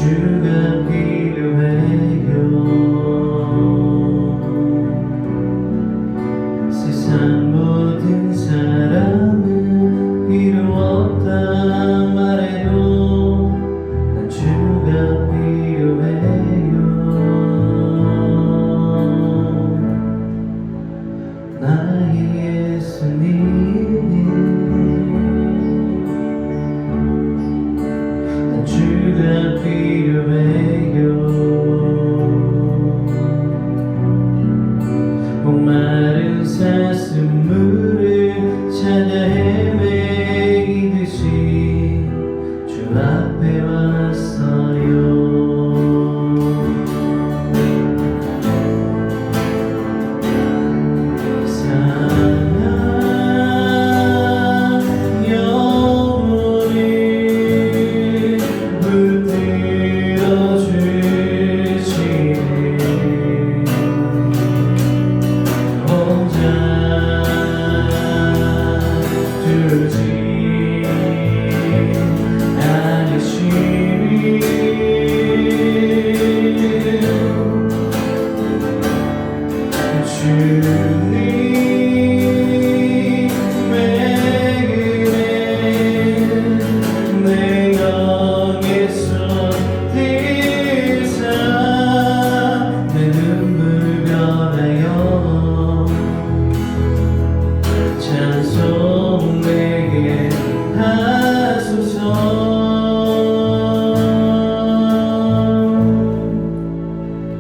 주가 필요해요. 세상 모든 사람은 필요 없다 말해도 난 주가 필요해요. 나의 예수님, 난 주가 필요해요. 목마른 사슴물을 찾아 헤매이듯이 주 앞에 왔어요.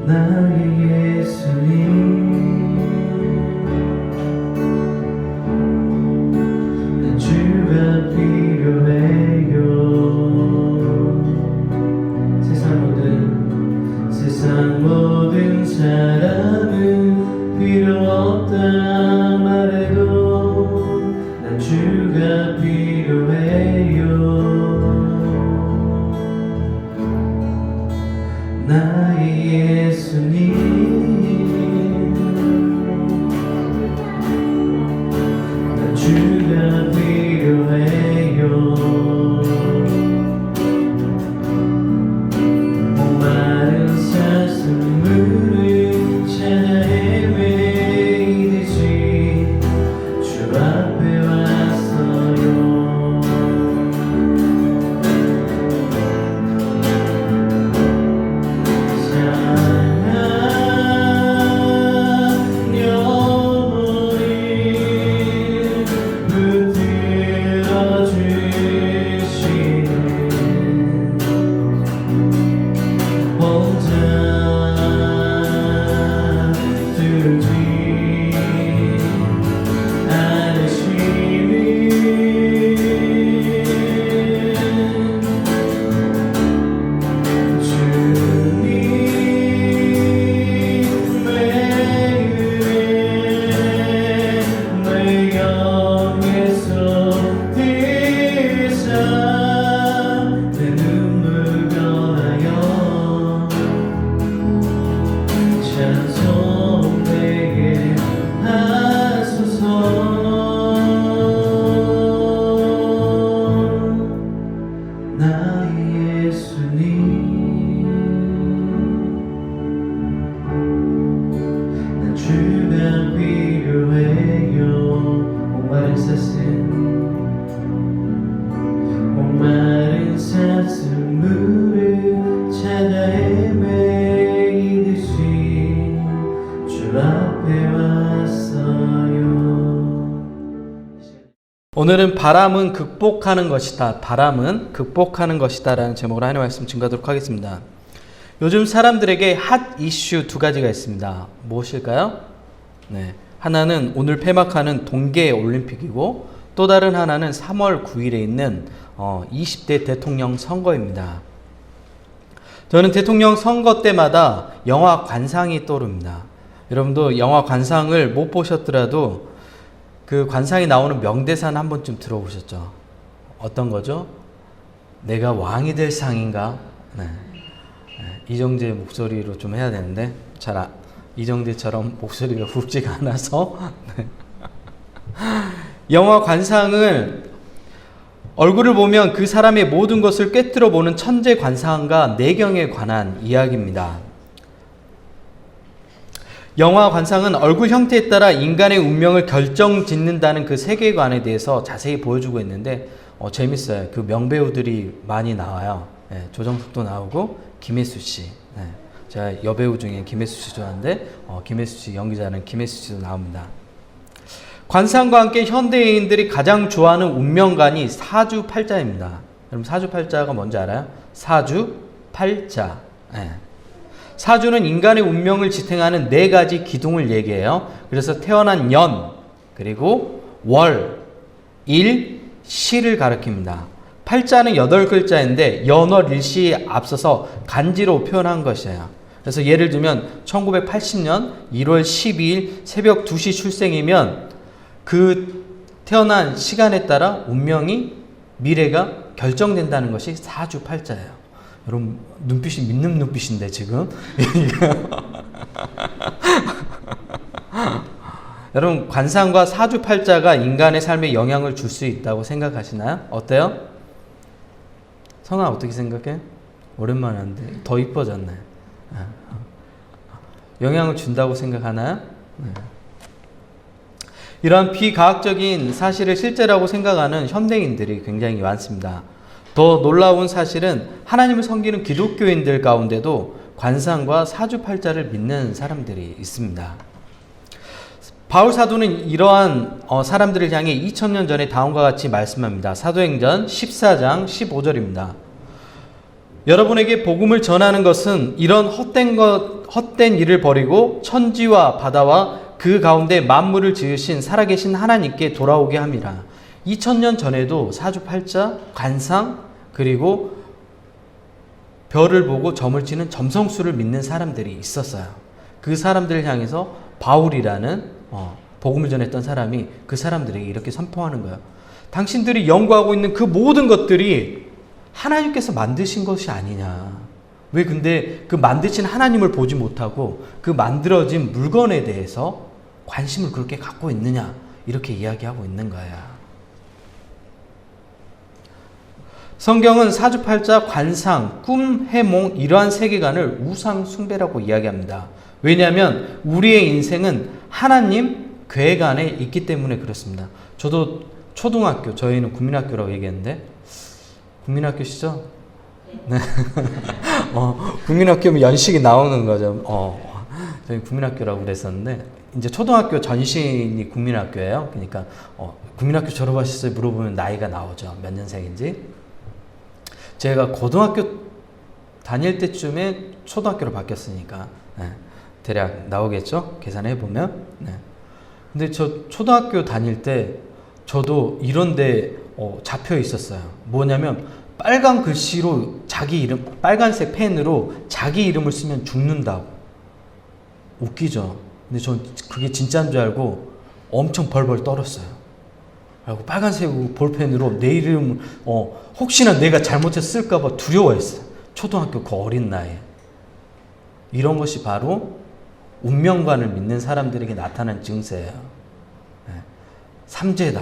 나의 예수님, 난 주가 필요해요. 세상 모든 사람은 필요 없다 말해도 난 주가 필요해요. 나의 예수님, 난 주가 필요해요. 목마른 사슴물을 찾아 헤매이듯이 주 앞에 왔어요. 나의 예수님, 난 주가 필요해요. 목마른 사슴물을 찾아 헤매이듯이 주 앞에 왔어요. 오늘은 바람은 극복하는 것이다. 바람은 극복하는 것이다. 라는 제목으로 하나님의 말씀 증거하도록 하겠습니다. 요즘 사람들에게 핫 이슈 두 가지가 있습니다. 무엇일까요? 하나는 오늘 폐막하는 동계올림픽이고 또 다른 하나는 3월 9일에 있는 20대 대통령 선거입니다. 저는 대통령 선거 때마다 영화 관상이 떠오릅니다. 여러분도 영화 관상을 못 보셨더라도 그 관상이 나오는 명대사는 한 번쯤 들어보셨죠? 어떤 거죠? 내가 왕이 될 상인가? 이정재 목소리로 좀 해야 되는데 이정재처럼 목소리가 굵지가 않아서 영화 관상을 얼굴을 보면 그 사람의 모든 것을 꿰뚫어 보는 천재 관상과 내경에 관한 이야기입니다. 영화 관상은 얼굴 형태에 따라 인간의 운명을 결정짓는다는 그 세계관에 대해서 자세히 보여주고 있는데 재밌어요. 그 명배우들이 많이 나와요. 네, 조정석도 나오고 김혜수 씨. 네, 제가 여배우 중에 김혜수 씨 좋아하는데 김혜수 씨 연기자는 김혜수 씨도 나옵니다. 관상과 함께 현대인들이 가장 좋아하는 운명관이 사주팔자입니다. 여러분 사주팔자가 뭔지 알아요? 사주팔자. 네. 사주는 인간의 운명을 지탱하는 4가지 기둥을 얘기해요. 그래서 태어난 년, 그리고 월, 일, 시를 가리킵니다. 팔자는 8글자인데 연월 일시에 앞서서 간지로 표현한 것이에요. 그래서 예를 들면 1980년 1월 12일 새벽 2시 출생이면 그 태어난 시간에 따라 운명이 미래가 결정된다는 것이 사주팔자예요. 여러분 눈빛이 믿는 눈빛인데 지금 여러분 관상과 사주팔자가 인간의 삶에 영향을 줄 수 있다고 생각하시나요? 어때요? 성아 어떻게 생각해? 오랜만에 하는데 더 이뻐졌네. 영향을 준다고 생각하나요? 네. 이러한 비과학적인 사실을 실제라고 생각하는 현대인들이 굉장히 많습니다. 더 놀라운 사실은 하나님을 섬기는 기독교인들 가운데도 관상과 사주팔자를 믿는 사람들이 있습니다. 바울 사도는 이러한 사람들을 향해 2000년 전에 다음과 같이 말씀합니다. 사도행전 14장 15절입니다. 여러분에게 복음을 전하는 것은 이런 헛된 일을 버리고 천지와 바다와 그 가운데 만물을 지으신 살아계신 하나님께 돌아오게 함이라. 2000년 전에도 사주팔자, 관상, 그리고 별을 보고 점을 치는 점성술을 믿는 사람들이 있었어요. 그 사람들을 향해서 바울이라는 복음을 전했던 사람이 그 사람들에게 이렇게 선포하는 거예요. 당신들이 연구하고 있는 그 모든 것들이 하나님께서 만드신 것이 아니냐. 왜 근데 그 만드신 하나님을 보지 못하고 그 만들어진 물건에 대해서 관심을 그렇게 갖고 있느냐. 이렇게 이야기하고 있는 거예요. 성경은 사주팔자, 관상, 꿈, 해몽 이러한 세계관을 우상 숭배라고 이야기합니다. 왜냐하면 우리의 인생은 하나님 괴관에 있기 때문에 그렇습니다. 저도 초등학교, 저희는 국민학교라고 얘기했는데 국민학교시죠? 네. 국민학교면 연식이 나오는 거죠. 저희 국민학교라고 그랬었는데 이제 초등학교 전신이 국민학교예요. 그러니까 국민학교 졸업하셨어요? 물어보면 나이가 나오죠. 몇 년생인지. 제가 고등학교 다닐 때쯤에 초등학교로 바뀌었으니까 대략 나오겠죠? 계산해 보면. 근데 저 초등학교 다닐 때 저도 이런데 잡혀 있었어요. 뭐냐면 빨간 글씨로 자기 이름, 빨간색 펜으로 자기 이름을 쓰면 죽는다고. 웃기죠? 근데 전 그게 진짜인 줄 알고 엄청 벌벌 떨었어요. 그리고 빨간색 볼펜으로 내 이름 혹시나 내가 잘못해서 쓸까봐 두려워했어요. 초등학교 그 어린 나이에. 이런 것이 바로 운명관을 믿는 사람들에게 나타난 증세예요. 삼재다.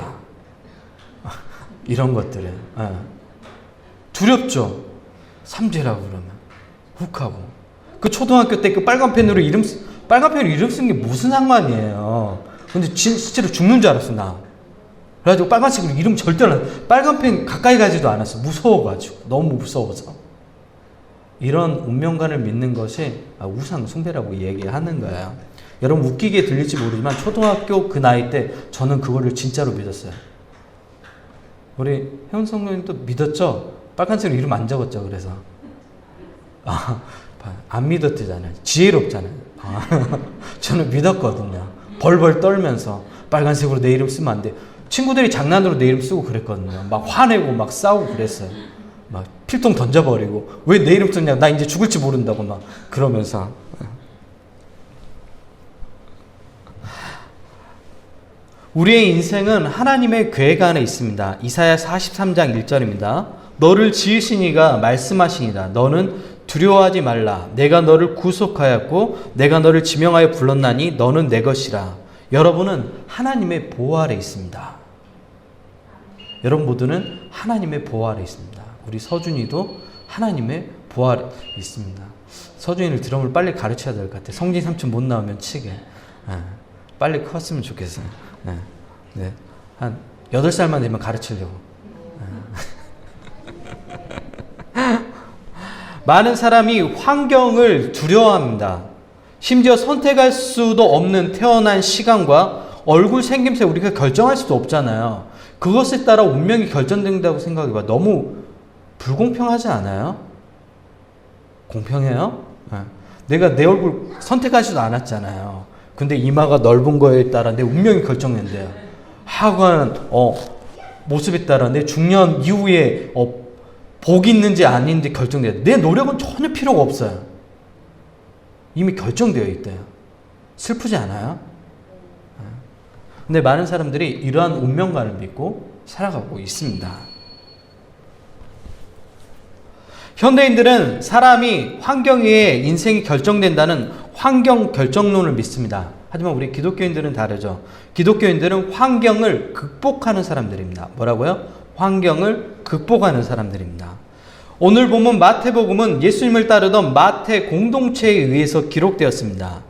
이런 것들은 두렵죠. 삼재라고 그러면 훅하고. 그 초등학교 때 그 빨간 펜으로 이름 쓴 게 무슨 상관이에요. 근데 실제로 죽는 줄 알았어 나. 그래가지고 빨간색으로 이름 절대 안, 빨간 펜 가까이 가지도 않았어. 무서워가지고. 너무 무서워서. 이런 운명관을 믿는 것이 우상 숭배라고 얘기하는 거예요. 여러분 웃기게 들릴지 모르지만 초등학교 그 나이 때 저는 그거를 진짜로 믿었어요. 우리 혜원 성도님도 믿었죠? 빨간색으로 이름 안 적었죠. 그래서 안 믿었대잖아요. 지혜롭잖아요. 저는 믿었거든요. 벌벌 떨면서 빨간색으로 내 이름 쓰면 안 돼. 친구들이 장난으로 내 이름 쓰고 그랬거든요. 막 화내고 막 싸우고 그랬어요. 막 필통 던져버리고 왜 내 이름 썼냐, 나 이제 죽을지 모른다고 막 그러면서. 우리의 인생은 하나님의 괴관에 있습니다. 이사야 43장 1절입니다. 너를 지으신 이가 말씀하시니라. 너는 두려워하지 말라. 내가 너를 구속하였고 내가 너를 지명하여 불렀나니 너는 내 것이라. 여러분은 하나님의 보호 아래 있습니다. 여러분 모두는 하나님의 보호 아래 있습니다. 우리 서준이도 하나님의 보호 아래 있습니다. 서준이를 드럼을 빨리 가르쳐야 될 것 같아. 성진 삼촌 못 나오면 치게. 빨리 컸으면 좋겠어요. 네. 한 8살만 되면 가르치려고. 많은 사람이 환경을 두려워합니다. 심지어 선택할 수도 없는 태어난 시간과 얼굴 생김새 우리가 결정할 수도 없잖아요. 그것에 따라 운명이 결정된다고 생각해봐. 너무 불공평하지 않아요? 공평해요? 내가 내 얼굴 선택하지도 않았잖아요. 근데 이마가 넓은 거에 따라 내 운명이 결정된대요. 하관 모습에 따라 내 중년 이후에 복이 있는지 아닌지 결정돼요. 내 노력은 전혀 필요가 없어요. 이미 결정되어 있대요. 슬프지 않아요? 근데 많은 사람들이 이러한 운명관을 믿고 살아가고 있습니다. 현대인들은 사람이 환경에 의해 인생이 결정된다는 환경 결정론을 믿습니다. 하지만 우리 기독교인들은 다르죠. 기독교인들은 환경을 극복하는 사람들입니다. 뭐라고요? 환경을 극복하는 사람들입니다. 오늘 본문 마태복음은 예수님을 따르던 마태 공동체에 의해서 기록되었습니다.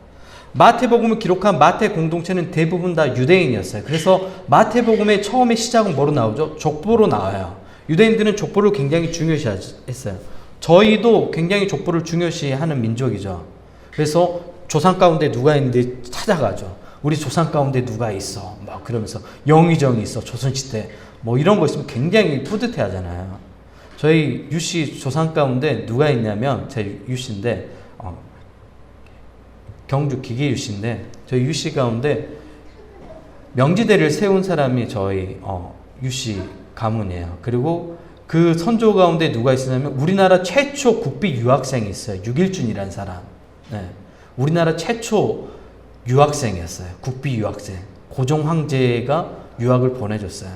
마태복음을 기록한 마태 공동체는 대부분 다 유대인이었어요. 그래서 마태복음의 처음에 시작은 뭐로 나오죠? 족보로 나와요. 유대인들은 족보를 굉장히 중요시했어요. 저희도 굉장히 족보를 중요시하는 민족이죠. 그래서 조상 가운데 누가 있는데 찾아가죠. 우리 조상 가운데 누가 있어. 막 그러면서 영의정이 있어. 조선시대. 뭐 이런 거 있으면 굉장히 뿌듯해 하잖아요. 저희 유씨 조상 가운데 누가 있냐면 제 유씨인데 경주 기계 유씨인데 저희 유씨 가운데 명지대를 세운 사람이 저희 유씨 가문이에요. 그리고 그 선조 가운데 누가 있었냐면 우리나라 최초 국비 유학생이 있어요. 육일준이라는 사람. 네. 우리나라 최초 유학생이었어요. 국비 유학생. 고종 황제가 유학을 보내줬어요.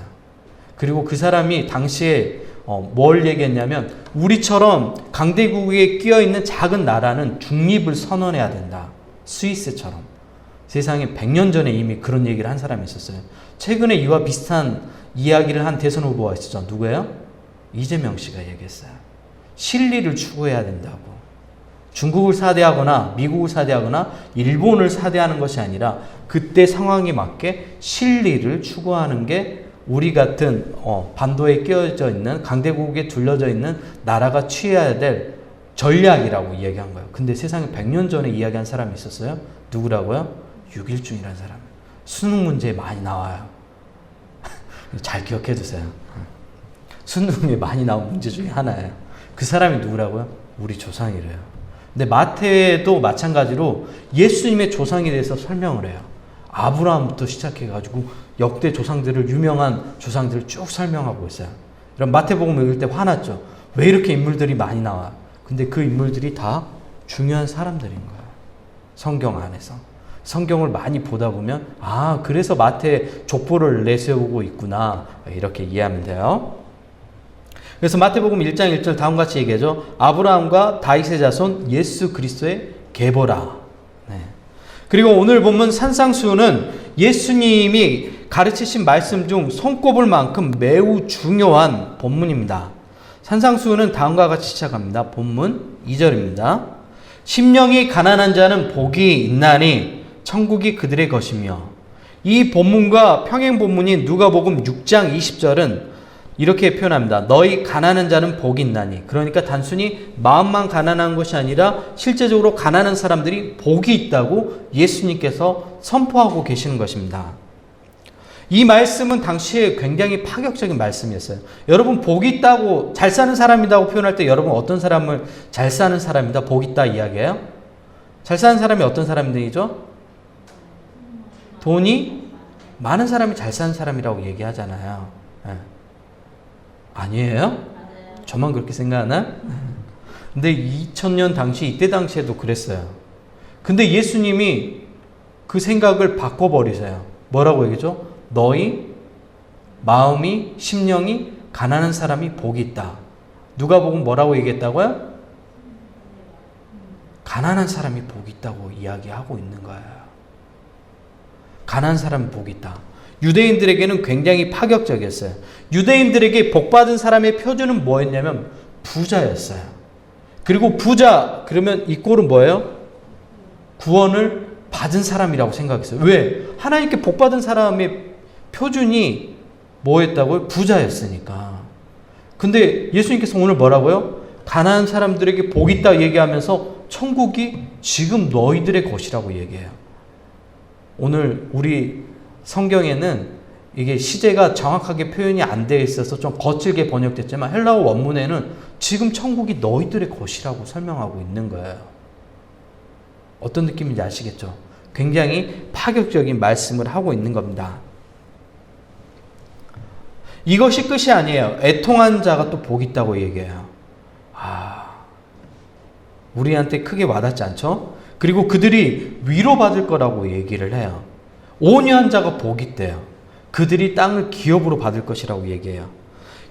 그리고 그 사람이 당시에 뭘 얘기했냐면 우리처럼 강대국에 끼어있는 작은 나라는 중립을 선언해야 된다. 스위스처럼. 세상에 100년 전에 이미 그런 얘기를 한 사람이 있었어요. 최근에 이와 비슷한 이야기를 한 대선 후보가 있었죠. 누구예요? 이재명 씨가 얘기했어요. 실리를 추구해야 된다고. 중국을 사대하거나 미국을 사대하거나 일본을 사대하는 것이 아니라 그때 상황에 맞게 실리를 추구하는 게 우리 같은 반도에 끼어져 있는 강대국에 둘러져 있는 나라가 취해야 될 전략이라고 이야기한 거예요. 근데 세상에 100년 전에 이야기한 사람이 있었어요. 누구라고요? 육일중이라는 사람. 수능 문제에 많이 나와요. 잘 기억해 두세요. 수능에 많이 나온 문제 중에 하나예요. 그 사람이 누구라고요? 우리 조상이래요. 근데 마태도 마찬가지로 예수님의 조상에 대해서 설명을 해요. 아브라함부터 시작해가지고 역대 조상들을 유명한 조상들을 쭉 설명하고 있어요. 그럼 마태복음 읽을 때 화났죠. 왜 이렇게 인물들이 많이 나와? 근데 그 인물들이 다 중요한 사람들인 거예요. 성경 안에서. 성경을 많이 보다 보면 그래서 마태 족보를 내세우고 있구나 이렇게 이해하면 돼요. 그래서 마태복음 1장 1절 다음과 같이 얘기하죠. 아브라함과 다윗의 자손 예수 그리스도의 계보라. 네. 그리고 오늘 본문 산상수훈은 예수님이 가르치신 말씀 중 손꼽을 만큼 매우 중요한 본문입니다. 산상수훈은 다음과 같이 시작합니다. 본문 2절입니다. 심령이 가난한 자는 복이 있나니 천국이 그들의 것이며. 이 본문과 평행 본문인 누가복음 6장 20절은 이렇게 표현합니다. 너희 가난한 자는 복이 있나니. 그러니까 단순히 마음만 가난한 것이 아니라 실제적으로 가난한 사람들이 복이 있다고 예수님께서 선포하고 계시는 것입니다. 이 말씀은 당시에 굉장히 파격적인 말씀이었어요. 여러분 복이 있다고 잘 사는 사람이라고 표현할 때 여러분 어떤 사람을 잘 사는 사람이다 복 있다 이야기해요? 잘 사는 사람이 어떤 사람들이죠? 돈이 많은 사람이 잘 사는 사람이라고 얘기하잖아요. 네. 아니에요? 저만 그렇게 생각하나? 근데 2000년 당시 이때 당시에도 그랬어요. 근데 예수님이 그 생각을 바꿔버리세요. 뭐라고 얘기죠? 너희 마음이 심령이 가난한 사람이 복이 있다. 누가복음 뭐라고 얘기했다고요? 가난한 사람이 복이 있다고 이야기하고 있는 거예요. 가난한 사람이 복이 있다. 유대인들에게는 굉장히 파격적이었어요. 유대인들에게 복받은 사람의 표준은 뭐였냐면 부자였어요. 그리고 부자 그러면 이 꼴은 뭐예요? 구원을 받은 사람이라고 생각했어요. 왜? 하나님께 복받은 사람의 표준이 뭐였다고요? 부자였으니까. 근데 예수님께서 오늘 뭐라고요? 가난한 사람들에게 복 있다 얘기하면서 천국이 지금 너희들의 것이라고 얘기해요. 오늘 우리 성경에는 이게 시제가 정확하게 표현이 안 되어 있어서 좀 거칠게 번역됐지만 헬라어 원문에는 지금 천국이 너희들의 것이라고 설명하고 있는 거예요. 어떤 느낌인지 아시겠죠? 굉장히 파격적인 말씀을 하고 있는 겁니다. 이것이 끝이 아니에요. 애통한 자가 또 복 있다고 얘기해요. 우리한테 크게 와닿지 않죠? 그리고 그들이 위로받을 거라고 얘기를 해요. 온유한 자가 복 있대요. 그들이 땅을 기업으로 받을 것이라고 얘기해요.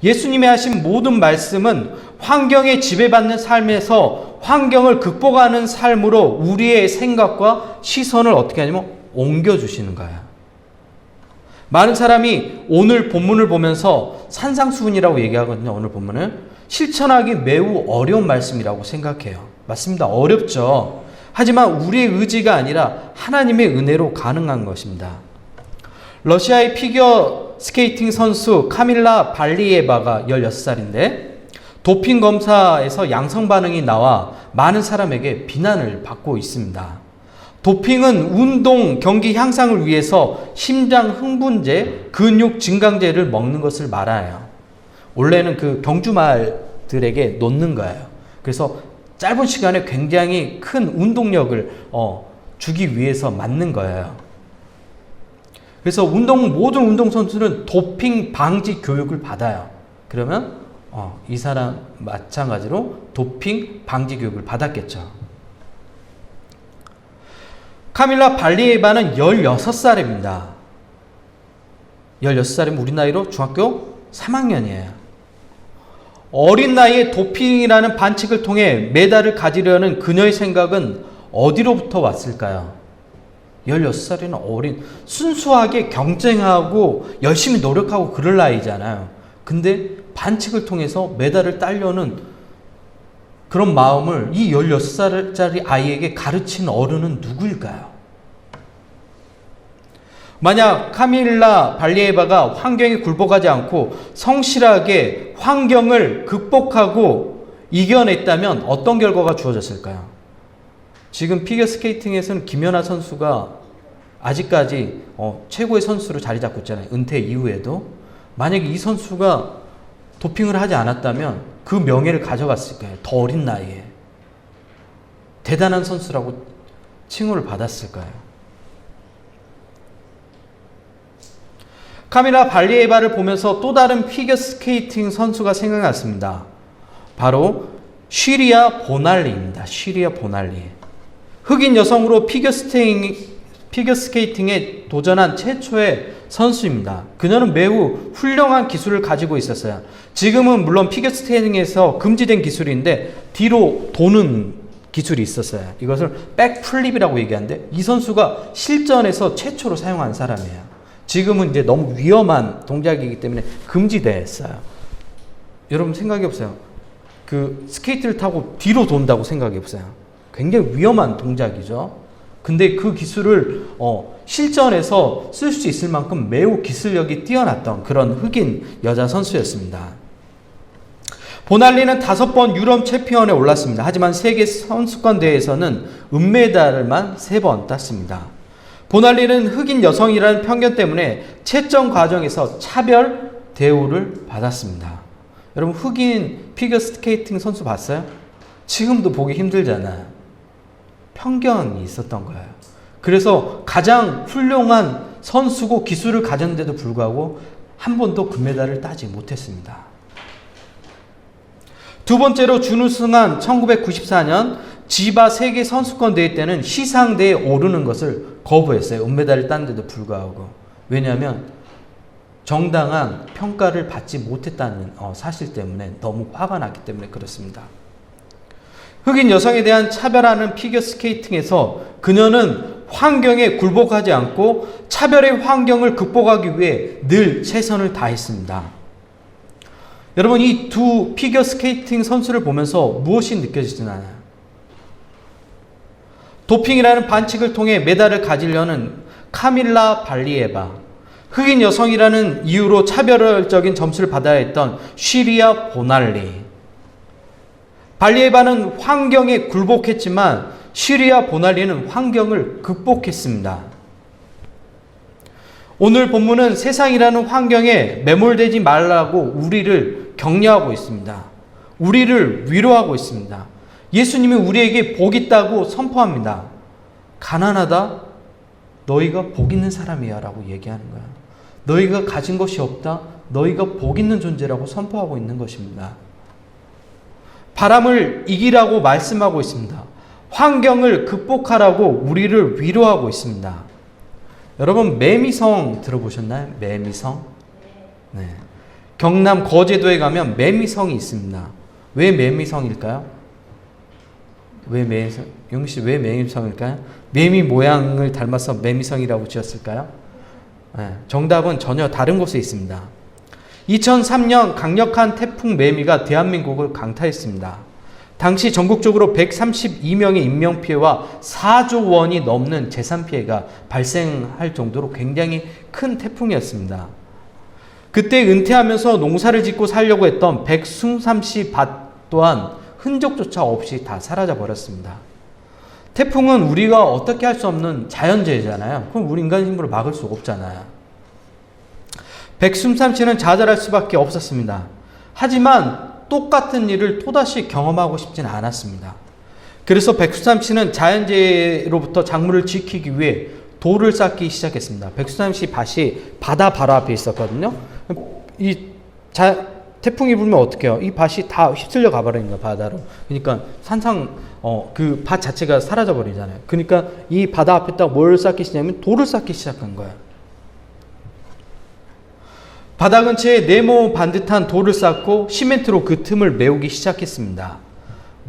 예수님이 하신 모든 말씀은 환경에 지배받는 삶에서 환경을 극복하는 삶으로 우리의 생각과 시선을 어떻게 하냐면 옮겨주시는 거예요. 많은 사람이 오늘 본문을 보면서 산상수훈이라고 얘기하거든요. 오늘 본문을 실천하기 매우 어려운 말씀이라고 생각해요. 맞습니다. 어렵죠. 하지만 우리의 의지가 아니라 하나님의 은혜로 가능한 것입니다. 러시아의 피겨 스케이팅 선수 카밀라 발리예바가 16살인데 도핑 검사에서 양성 반응이 나와 많은 사람에게 비난을 받고 있습니다. 도핑은 운동 경기 향상을 위해서 심장 흥분제, 근육 증강제를 먹는 것을 말해요. 원래는 그 경주말들에게 놓는 거예요. 그래서 짧은 시간에 굉장히 큰 운동력을 주기 위해서 맞는 거예요. 그래서 모든 운동선수는 도핑 방지 교육을 받아요. 그러면 이 사람 마찬가지로 도핑 방지 교육을 받았겠죠. 카밀라 발리예바는 16살입니다. 16살이면 우리 나이로 중학교 3학년이에요. 어린 나이에 도핑이라는 반칙을 통해 메달을 가지려는 그녀의 생각은 어디로부터 왔을까요? 16살이나 어린, 순수하게 경쟁하고 열심히 노력하고 그럴 나이잖아요. 근데 반칙을 통해서 메달을 따려는 그런 마음을 이 16살짜리 아이에게 가르친 어른은 누구일까요? 만약 카밀라 발리예바가 환경에 굴복하지 않고 성실하게 환경을 극복하고 이겨냈다면 어떤 결과가 주어졌을까요? 지금 피겨스케이팅에서는 김연아 선수가 아직까지 최고의 선수로 자리 잡고 있잖아요. 은퇴 이후에도. 만약에 이 선수가 도핑을 하지 않았다면 그 명예를 가져갔을 거예요. 더 어린 나이에. 대단한 선수라고 칭호를 받았을 거예요. 카밀라 발리예바를 보면서 또 다른 피겨스케이팅 선수가 생각났습니다. 바로 쉬리아 보날리입니다. 쉬리아 보날리. 흑인 여성으로 피겨스케이팅에 도전한 최초의 선수입니다. 그녀는 매우 훌륭한 기술을 가지고 있었어요. 지금은 물론 피겨스케이팅에서 금지된 기술인데 뒤로 도는 기술이 있었어요. 이것을 백플립이라고 얘기하는데 이 선수가 실전에서 최초로 사용한 사람이에요. 지금은 이제 너무 위험한 동작이기 때문에 금지됐어요. 여러분 생각해보세요. 그 스케이트를 타고 뒤로 돈다고 생각해보세요. 굉장히 위험한 동작이죠. 근데 그 기술을 실전에서 쓸 수 있을 만큼 매우 기술력이 뛰어났던 그런 흑인 여자 선수였습니다. 보날리는 5번 유럽 챔피언에 올랐습니다. 하지만 세계 선수권 대회에서는 은메달을만 3번 땄습니다. 보날리는 흑인 여성이라는 편견 때문에 채점 과정에서 차별 대우를 받았습니다. 여러분 흑인 피겨스케이팅 선수 봤어요? 지금도 보기 힘들잖아요. 편견이 있었던 거예요. 그래서 가장 훌륭한 선수고 기술을 가졌는데도 불구하고 한 번도 금메달을 따지 못했습니다. 두 번째로 준우승한 1994년 지바 세계 선수권 대회 때는 시상대에 오르는 것을 거부했어요. 은메달을 땄는데도 불구하고. 왜냐하면 정당한 평가를 받지 못했다는 사실 때문에 너무 화가 났기 때문에 그렇습니다. 흑인 여성에 대한 차별하는 피겨스케이팅에서 그녀는 환경에 굴복하지 않고 차별의 환경을 극복하기 위해 늘 최선을 다했습니다. 여러분, 이 두 피겨 스케이팅 선수를 보면서 무엇이 느껴지나요? 도핑이라는 반칙을 통해 메달을 가지려는 카밀라 발리에바, 흑인 여성이라는 이유로 차별적인 점수를 받아야 했던 쉬리아 보날리. 발리에바는 환경에 굴복했지만 쉬리아 보날리는 환경을 극복했습니다. 오늘 본문은 세상이라는 환경에 매몰되지 말라고 우리를 격려하고 있습니다. 우리를 위로하고 있습니다. 예수님이 우리에게 복 있다고 선포합니다. 가난하다? 너희가 복 있는 사람이야 라고 얘기하는 거야. 너희가 가진 것이 없다? 너희가 복 있는 존재라고 선포하고 있는 것입니다. 바람을 이기라고 말씀하고 있습니다. 환경을 극복하라고 우리를 위로하고 있습니다. 여러분, 매미성 들어보셨나요? 매미성? 네. 경남 거제도에 가면 매미성이 있습니다. 왜 매미성일까요? 왜 매미성? 용기 씨, 왜 매미성일까요? 매미 모양을 닮아서 매미성이라고 지었을까요? 네. 정답은 전혀 다른 곳에 있습니다. 2003년 강력한 태풍 매미가 대한민국을 강타했습니다. 당시 전국적으로 132명의 인명피해와 4조 원이 넘는 재산피해가 발생할 정도로 굉장히 큰 태풍이었습니다. 그때 은퇴하면서 농사를 짓고 살려고 했던 백숭삼 씨 밭 또한 흔적조차 없이 다 사라져 버렸습니다. 태풍은 우리가 어떻게 할 수 없는 자연재해잖아요. 그럼 우리 인간 힘으로 막을 수 없잖아요. 백숭삼 씨는 좌절할 수밖에 없었습니다. 하지만 똑같은 일을 또다시 경험하고 싶지는 않았습니다. 그래서 백숭삼 씨는 자연재해로부터 작물을 지키기 위해 돌을 쌓기 시작했습니다. 백숭삼 씨 밭이 바다 바로 앞에 있었거든요. 태풍이 불면 어떻게 해요? 이 밭이 다 휩쓸려 가버리는 거예요, 바다로. 그러니까 산상 그 밭 자체가 사라져 버리잖아요. 그러니까 이 바다 앞에다가 뭘 쌓기 시작하면 돌을 쌓기 시작한 거예요. 바다 근처에 네모 반듯한 돌을 쌓고 시멘트로 그 틈을 메우기 시작했습니다.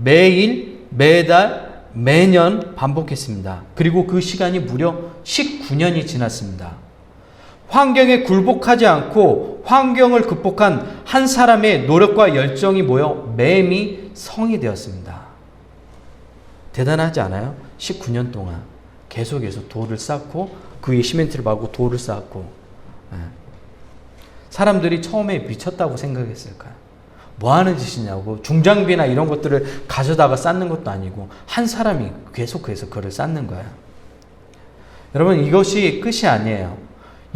매일, 매달, 매년 반복했습니다. 그리고 그 시간이 무려 19년이 지났습니다. 환경에 굴복하지 않고 환경을 극복한 한 사람의 노력과 열정이 모여 매미 성이 되었습니다. 대단하지 않아요? 19년 동안 계속해서 돌을 쌓고 그 위에 시멘트를 바르고 돌을 쌓고. 사람들이 처음에 미쳤다고 생각했을까요? 뭐 하는 짓이냐고. 중장비나 이런 것들을 가져다가 쌓는 것도 아니고 한 사람이 계속해서 그걸 쌓는 거예요. 여러분, 이것이 끝이 아니에요.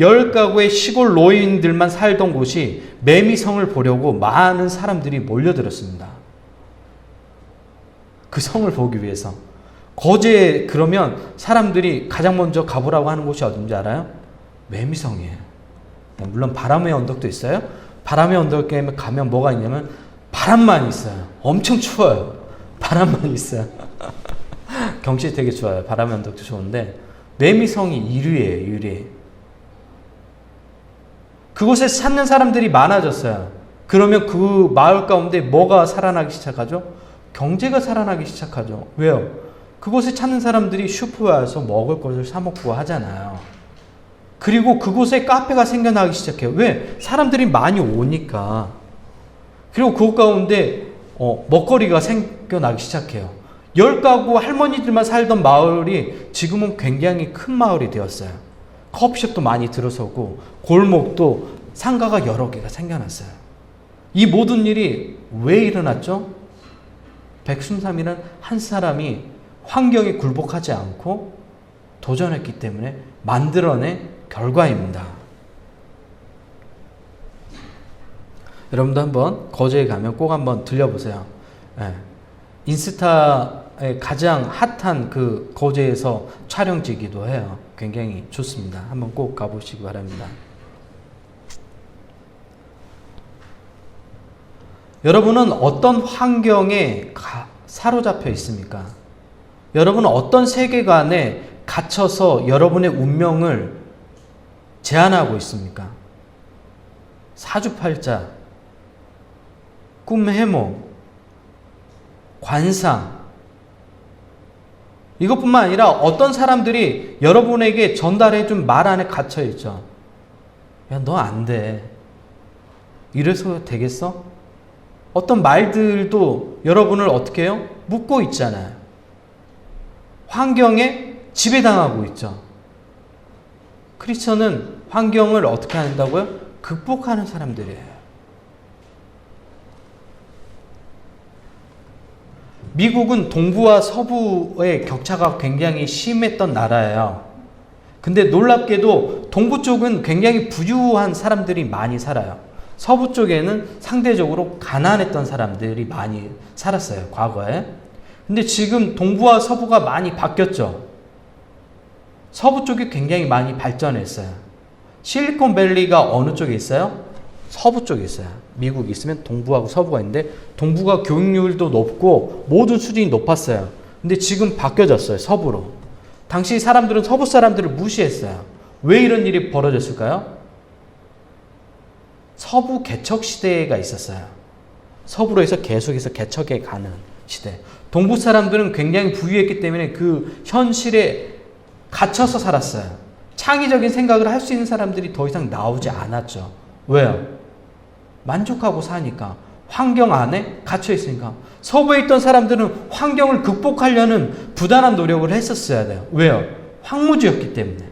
10가구의 시골 노인들만 살던 곳이 매미성을 보려고 많은 사람들이 몰려들었습니다. 그 성을 보기 위해서. 거제에 그러면 사람들이 가장 먼저 가보라고 하는 곳이 어딘지 알아요? 매미성이에요. 물론 바람의 언덕도 있어요. 바람의 언덕에 가면 뭐가 있냐면 바람만 있어요. 엄청 추워요. 바람만 있어요. 경치 되게 좋아요. 바람의 언덕도 좋은데 매미성이 1위예요. 1위. 그곳에 찾는 사람들이 많아졌어요. 그러면 그 마을 가운데 뭐가 살아나기 시작하죠? 경제가 살아나기 시작하죠. 왜요? 그곳에 찾는 사람들이 슈퍼에 와서 먹을 것을 사 먹고 하잖아요. 그리고 그곳에 카페가 생겨나기 시작해요. 왜? 사람들이 많이 오니까. 그리고 그곳 가운데 먹거리가 생겨나기 시작해요. 10가구 할머니들만 살던 마을이 지금은 굉장히 큰 마을이 되었어요. 커피숍도 많이 들어서고 골목도 상가가 여러 개가 생겨났어요. 이 모든 일이 왜 일어났죠? 백숭삼이라는 한 사람이 환경에 굴복하지 않고 도전했기 때문에 만들어낸 결과입니다. 여러분도 한번 거제에 가면 꼭 한번 들려보세요. 인스타에 가장 핫한 그 거제에서 촬영지기도 해요. 굉장히 좋습니다. 한번 꼭 가보시기 바랍니다. 여러분은 어떤 환경에 사로잡혀 있습니까? 여러분은 어떤 세계관에 갇혀서 여러분의 운명을 제한하고 있습니까? 사주팔자, 꿈해몽, 관상, 이것뿐만 아니라 어떤 사람들이 여러분에게 전달해 준 말 안에 갇혀 있죠. 야, 너 안 돼. 이래서 되겠어? 어떤 말들도 여러분을 어떻게 해요? 묶고 있잖아요. 환경에 지배당하고 있죠. 크리스천은 환경을 어떻게 한다고요? 극복하는 사람들이에요. 미국은 동부와 서부의 격차가 굉장히 심했던 나라예요. 근데 놀랍게도 동부 쪽은 굉장히 부유한 사람들이 많이 살아요. 서부 쪽에는 상대적으로 가난했던 사람들이 많이 살았어요, 과거에. 근데 지금 동부와 서부가 많이 바뀌었죠. 서부 쪽이 굉장히 많이 발전했어요. 실리콘밸리가 어느 쪽에 있어요? 서부 쪽에 있어요. 미국이 있으면 동부하고 서부가 있는데 동부가 교육률도 높고 모든 수준이 높았어요. 근데 지금 바뀌어졌어요, 서부로. 당시 사람들은 서부 사람들을 무시했어요. 왜 이런 일이 벌어졌을까요? 서부 개척 시대가 있었어요. 서부로 해서 계속해서 개척해 가는 시대. 동부 사람들은 굉장히 부유했기 때문에 그 현실에 갇혀서 살았어요. 창의적인 생각을 할 수 있는 사람들이 더 이상 나오지 않았죠. 왜요? 만족하고 사니까. 환경 안에 갇혀 있으니까. 서부에 있던 사람들은 환경을 극복하려는 부단한 노력을 했었어야 돼요. 왜요? 황무지였기 때문에.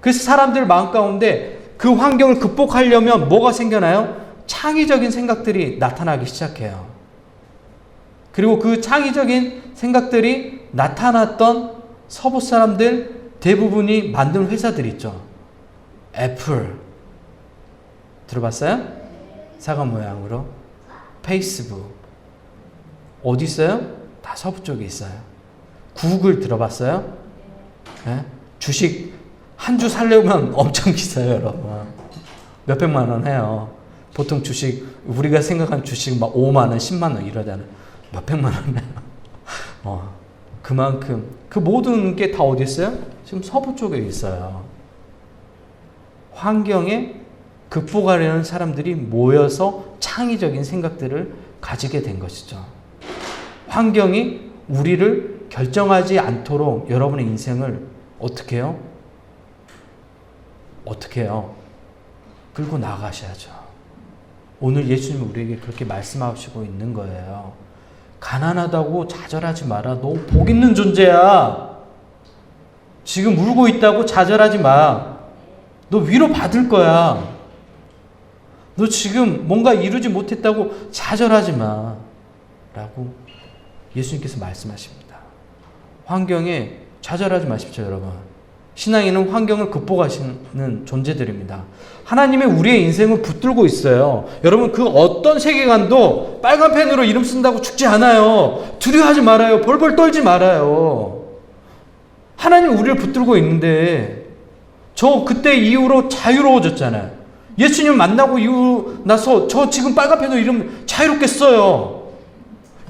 그래서 사람들 마음 가운데 그 환경을 극복하려면 뭐가 생겨나요? 창의적인 생각들이 나타나기 시작해요. 그리고 그 창의적인 생각들이 나타났던 서부 사람들 대부분이 만든 회사들이 있죠. 애플 들어봤어요? 사과 모양으로. 페이스북 어디 있어요? 다 서부 쪽에 있어요. 구글 들어봤어요? 네? 주식 한 주 살려면 엄청 비싸요, 여러분. 몇백만 원 해요. 보통 주식, 우리가 생각한 주식 막 5만 원, 10만 원 이러잖아요. 몇백만 원 해요. 그만큼. 그 모든 게 다 어디 있어요? 지금 서부 쪽에 있어요. 환경에 극복하려는 사람들이 모여서 창의적인 생각들을 가지게 된 것이죠. 환경이 우리를 결정하지 않도록 여러분의 인생을 어떻게 해요? 어떻게 해요? 끌고 나가셔야죠. 오늘 예수님은 우리에게 그렇게 말씀하시고 있는 거예요. 가난하다고 좌절하지 마라. 너 복 있는 존재야. 지금 울고 있다고 좌절하지 마. 너 위로 받을 거야. 너 지금 뭔가 이루지 못했다고 좌절하지 마. 라고 예수님께서 말씀하십니다. 환경에 좌절하지 마십시오, 여러분. 신앙인은 환경을 극복하시는 존재들입니다. 하나님이 우리의 인생을 붙들고 있어요. 여러분, 그 어떤 세계관도 빨간 펜으로 이름 쓴다고 죽지 않아요. 두려워하지 말아요. 벌벌 떨지 말아요. 하나님이 우리를 붙들고 있는데 저 그때 이후로 자유로워졌잖아요. 예수님 만나고 이후 나서 저 지금 빨간 펜으로 이름 자유롭게 써요.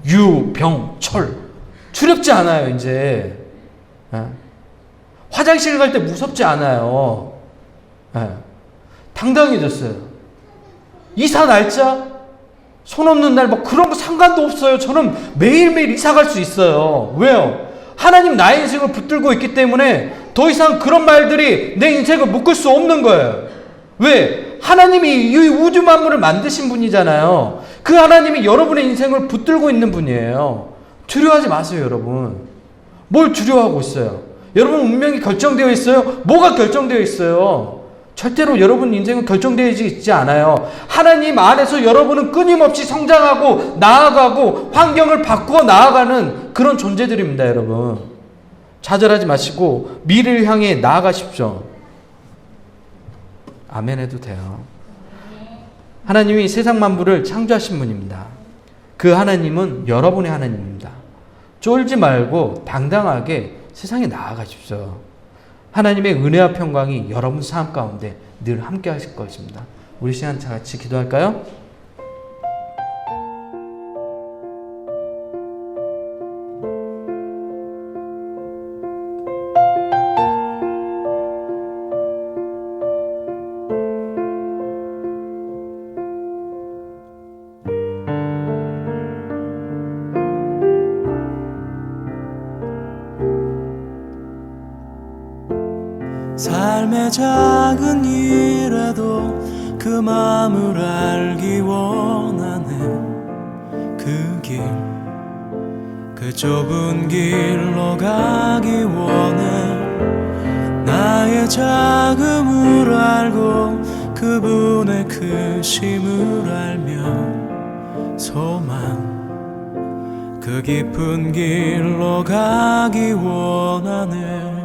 유, 병, 철. 두렵지 않아요, 이제. 화장실 갈 때 무섭지 않아요. 당당해졌어요. 이사 날짜? 손 없는 날, 뭐 그런 거 상관도 없어요. 저는 매일매일 이사 갈 수 있어요. 왜요? 하나님 나의 인생을 붙들고 있기 때문에 더 이상 그런 말들이 내 인생을 묶을 수 없는 거예요. 왜? 하나님이 이 우주 만물을 만드신 분이잖아요. 그 하나님이 여러분의 인생을 붙들고 있는 분이에요. 두려워하지 마세요, 여러분. 뭘 두려워하고 있어요? 여러분 운명이 결정되어 있어요? 뭐가 결정되어 있어요? 절대로 여러분 인생은 결정되어 있지 않아요. 하나님 안에서 여러분은 끊임없이 성장하고 나아가고 환경을 바꾸어 나아가는 그런 존재들입니다, 여러분. 좌절하지 마시고 미래를 향해 나아가십시오. 아멘 해도 돼요. 하나님이 세상 만물을 창조하신 분입니다. 그 하나님은 여러분의 하나님입니다. 쫄지 말고 당당하게 세상에 나아가십시오. 하나님의 은혜와 평강이 여러분 삶 가운데 늘 함께 하실 것입니다. 우리 시간 다 같이 기도할까요? 삶의 작은 일에도 그 마음을 알기 원하네. 그 길, 그 좁은 길로 가기 원해. 나의 작음을 알고 그분의 크심을 알며 소망, 그 깊은 길로 가기 원하네.